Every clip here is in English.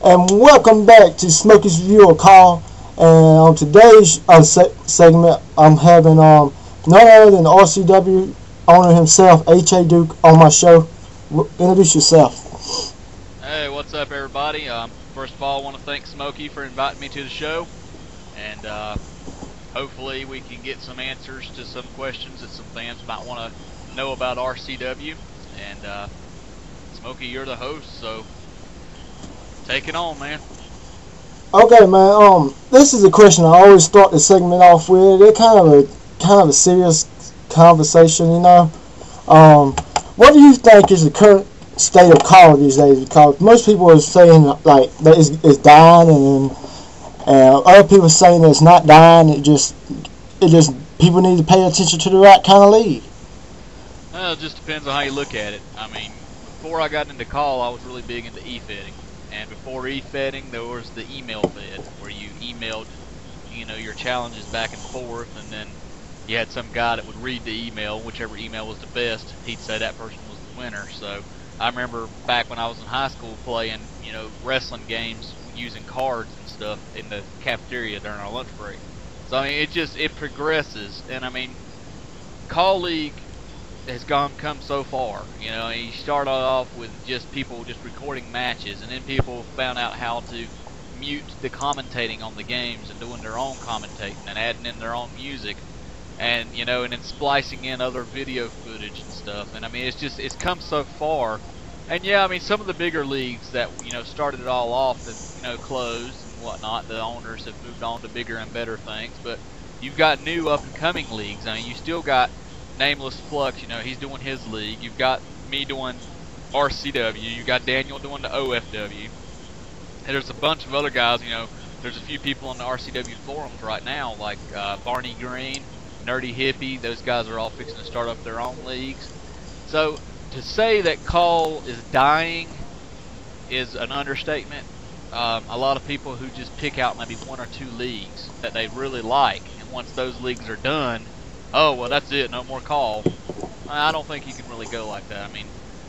and welcome back to Smokey's Review of Caw. And on today's segment, I'm having none other than the RCW owner himself, H.A. Duke, on my show. Introduce yourself. Hey, what's up, everybody? First of all, I want to thank Smokey for inviting me to the show, and hopefully we can get some answers to some questions that some fans might want to know about RCW. And Smokey, you're the host, so take it on, man. Okay, man. This is a question I always start the segment off with. It's kind of a serious conversation, you know. What do you think is the current state of Caw these days? Because most people are saying like that it's dying, and other people are saying that it's not dying. It just people need to pay attention to the right kind of league. Well, it just depends on how you look at it. I mean, before I got into Caw, I was really big into e-fetting. And before e-fetting, there was the email fed, where you emailed, your challenges back and forth, and then you had some guy that would read the email. Whichever email was the best, he'd say that person was the winner. So I remember back when I was in high school playing, wrestling games using cards and stuff in the cafeteria during our lunch break. So I mean, it progresses, and I mean, Caw League has come so far. You started off with just people just recording matches, and then people found out how to mute the commentating on the games and doing their own commentating and adding in their own music, and and then splicing in other video footage and stuff. And I mean, it's come so far. And yeah, I mean, some of the bigger leagues that started it all off and closed and whatnot, the owners have moved on to bigger and better things. But you've got new up and coming leagues. I mean, you still got Nameless Flux, he's doing his league. You've got me doing RCW. You got Daniel doing the OFW. And there's a bunch of other guys, there's a few people on the RCW forums right now, like Barney Green, Nerdy Hippie. Those guys are all fixing to start up their own leagues. So to say that Caw is dying is an understatement. A lot of people who just pick out maybe one or two leagues that they really like, and once those leagues are done, oh, well, that's it, no more Caw. I don't think you can really go like that. I mean,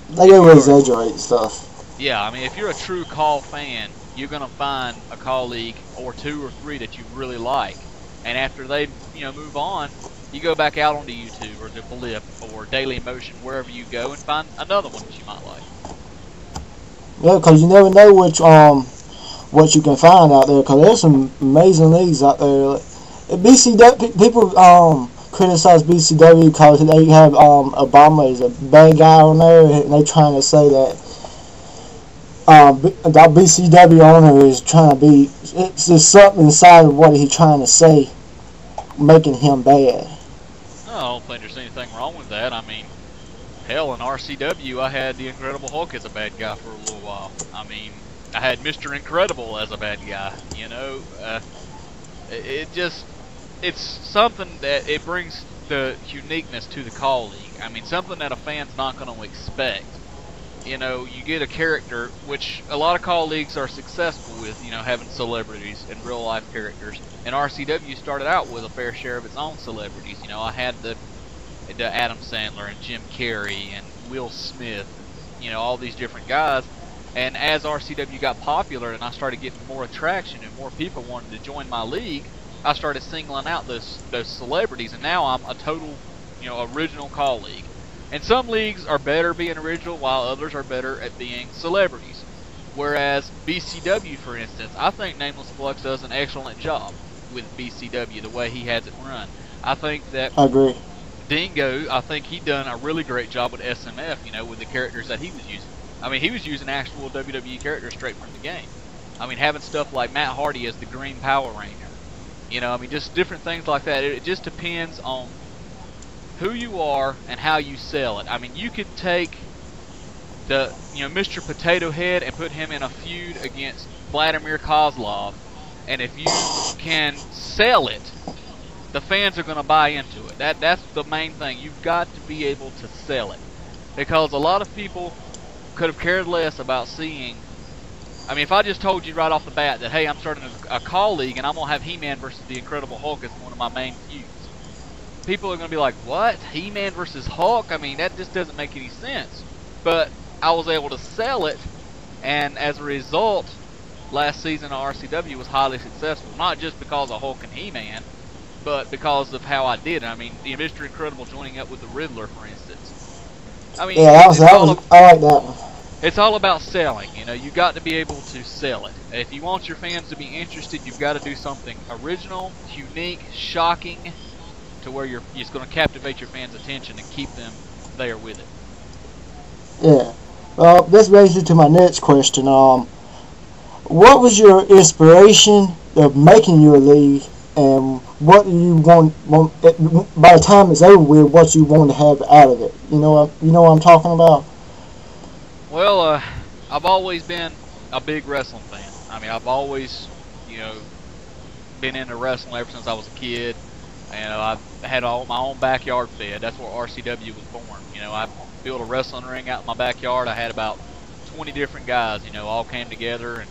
they over exaggerate stuff. Yeah, I mean, if you're a true Caw fan, you're going to find a Caw league or two or three that you really like. And after they, move on, you go back out onto YouTube or the Blip or Daily Motion, wherever you go, and find another one that you might like. Yeah, because you never know what you can find out there, because there's some amazing leagues out there. BCW, people criticize BCW because they have Obama as a bad guy on there, and they trying to say that the BCW owner is trying to be, it's just something inside of what he's trying to say making him bad. No, I don't think there's anything wrong with that. I mean, hell, in RCW I had the Incredible Hulk as a bad guy for a little while. I mean, I had Mr. Incredible as a bad guy, it's something that it brings the uniqueness to the Caw League. I mean, something that a fan's not going to expect. You get a character, which a lot of Caw Leagues are successful with, having celebrities and real life characters. And RCW started out with a fair share of its own celebrities. I had the Adam Sandler and Jim Carrey and Will Smith, all these different guys. And as RCW got popular and I started getting more attraction and more people wanted to join my league, I started singling out those celebrities, and now I'm a total, original Caw League. And some leagues are better being original, while others are better at being celebrities. Whereas BCW, for instance, I think Nameless Flux does an excellent job with BCW, the way he has it run. I think that I agree. Dingo, I think he done a really great job with SMF, with the characters that he was using. I mean, he was using actual WWE characters straight from the game. I mean, having stuff like Matt Hardy as the Green Power Ranger. I mean, just different things like that. It just depends on who you are and how you sell it. I mean, you could take the, Mr. Potato Head and put him in a feud against Vladimir Kozlov, and if you can sell it, the fans are going to buy into it. That's the main thing. You've got to be able to sell it, because a lot of people could have cared less about seeing. I mean, if I just told you right off the bat that, hey, I'm starting a Caw League and I'm going to have He-Man versus the Incredible Hulk as one of my main feuds, people are going to be like, what? He-Man versus Hulk? I mean, that just doesn't make any sense. But I was able to sell it, and as a result, last season of RCW was highly successful, not just because of Hulk and He-Man, but because of how I did it. I mean, the Mr. Incredible joining up with the Riddler, for instance. I mean, Yeah, I like that one. It's all about selling. You know, you got to be able to sell it. If you want your fans to be interested, you've got to do something original, unique, shocking, to where it's going to captivate your fans' attention and keep them there with it. Yeah. Well, this brings me to my next question. What was your inspiration of making your league, and what do you want by the time it's over with? What you want to have out of it? You know what I'm talking about? Well, I've always been a big wrestling fan. I mean, I've always, been into wrestling ever since I was a kid. And I've had my own backyard fed. That's where RCW was born. I built a wrestling ring out in my backyard. I had about 20 different guys, all came together,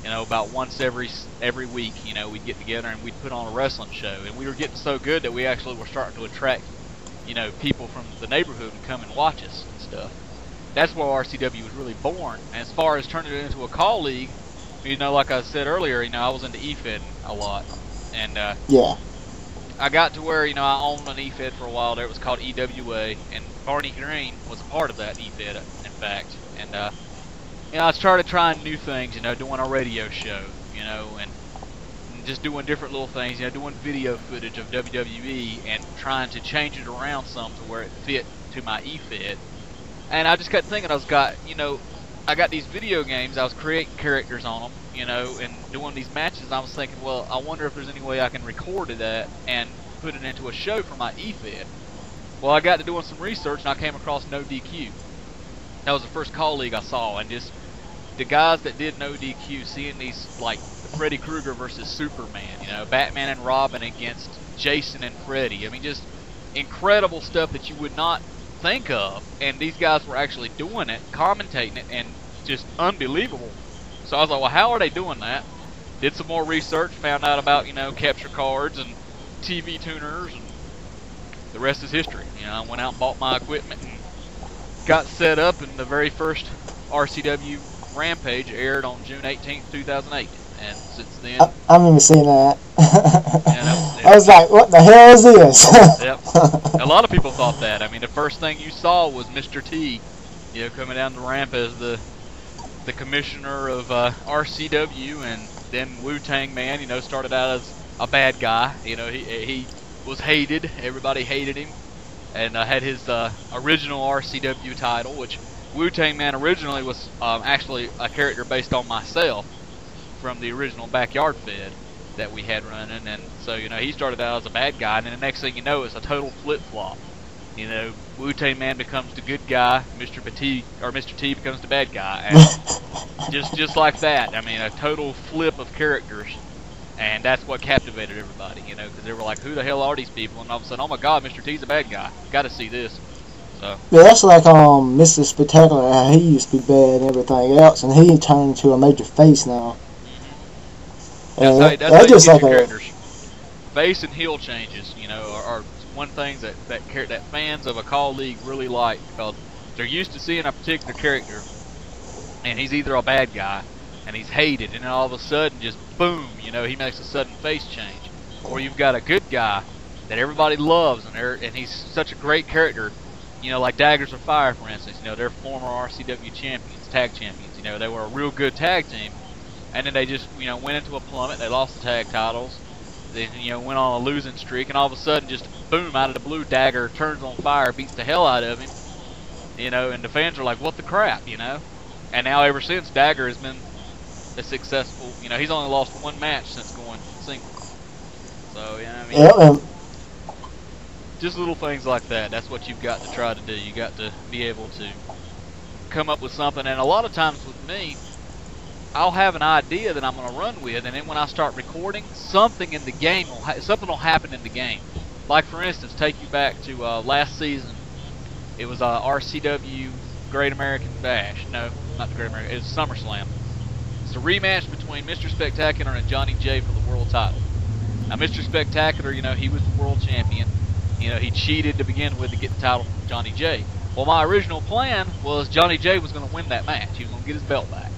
and about once every week, we'd get together and we'd put on a wrestling show. And we were getting so good that we actually were starting to attract, people from the neighborhood to come and watch us and stuff. That's where RCW was really born. And as far as turning it into a call league, like I said earlier, I was into e-fed a lot. And yeah. I got to where, I owned an e-fed for a while there. It was called EWA, and Barney Green was a part of that e-fed, in fact. And, I started trying new things, doing a radio show, and just doing different little things, doing video footage of WWE and trying to change it around some to where it fit to my e-fed. And I just got thinking, I got these video games, I was creating characters on them, and doing these matches, and I was thinking, well, I wonder if there's any way I can record that and put it into a show for my e-fed. Well, I got to doing some research, and I came across No DQ. That was the first call league I saw, and just the guys that did No DQ, seeing these, like, Freddy Krueger versus Superman, Batman and Robin against Jason and Freddy. I mean, just incredible stuff that you would not think of, and these guys were actually doing it, commentating it, and just unbelievable. So I was like, well, how are they doing that? Did some more research, found out about, capture cards and TV tuners, and the rest is history. I went out and bought my equipment and got set up, and the very first RCW Rampage aired on June 18th, 2008. And since then, I remember seeing that. I was like, what the hell is this? Yep. A lot of people thought that. I mean, the first thing you saw was Mr. T, coming down the ramp as the commissioner of RCW, and then Wu-Tang Man, started out as a bad guy. He was hated. Everybody hated him, and had his original RCW title, which Wu-Tang Man originally was actually a character based on myself from the original Backyard Fed that we had running. And so, he started out as a bad guy, and then the next thing you know, it's a total flip-flop. Wu-Tang Man becomes the good guy, Mr. T becomes the bad guy, and just like that. I mean, a total flip of characters, and that's what captivated everybody, because they were like, who the hell are these people? And all of a sudden, oh my God, Mr. T's a bad guy. Got to see this. So. Yeah, that's like Mr. Spectacular, how he used to be bad and everything else, and he turned into a major face now. Mm-hmm. That's how you get your characters. Face and heel changes, are one thing that fans of a call league really like, because they're used to seeing a particular character, and he's either a bad guy, and he's hated, and then all of a sudden, just boom, he makes a sudden face change. Or you've got a good guy that everybody loves, and he's such a great character, like Daggers of Fire, for instance. They're former RCW champions, tag champions. They were a real good tag team, and then they just, went into a plummet. They lost the tag titles. They, went on a losing streak, and all of a sudden, just boom, out of the blue, Dagger turns on fire, beats the hell out of him. And the fans are like, what the crap, And now ever since, Dagger has been a successful, he's only lost one match since going single. So, just little things like that. That's what you've got to try to do. You got to be able to come up with something. And a lot of times with me, I'll have an idea that I'm going to run with, and then when I start recording, something in the game something will happen in the game. Like for instance, take you back to last season. It was RCW Great American Bash. No, not the Great American. It was SummerSlam. It's a rematch between Mr. Spectacular and Johnny J for the world title. Now, Mr. Spectacular, he was the world champion. He cheated to begin with to get the title from Johnny J. Well, my original plan was Johnny J was going to win that match. He was going to get his belt back.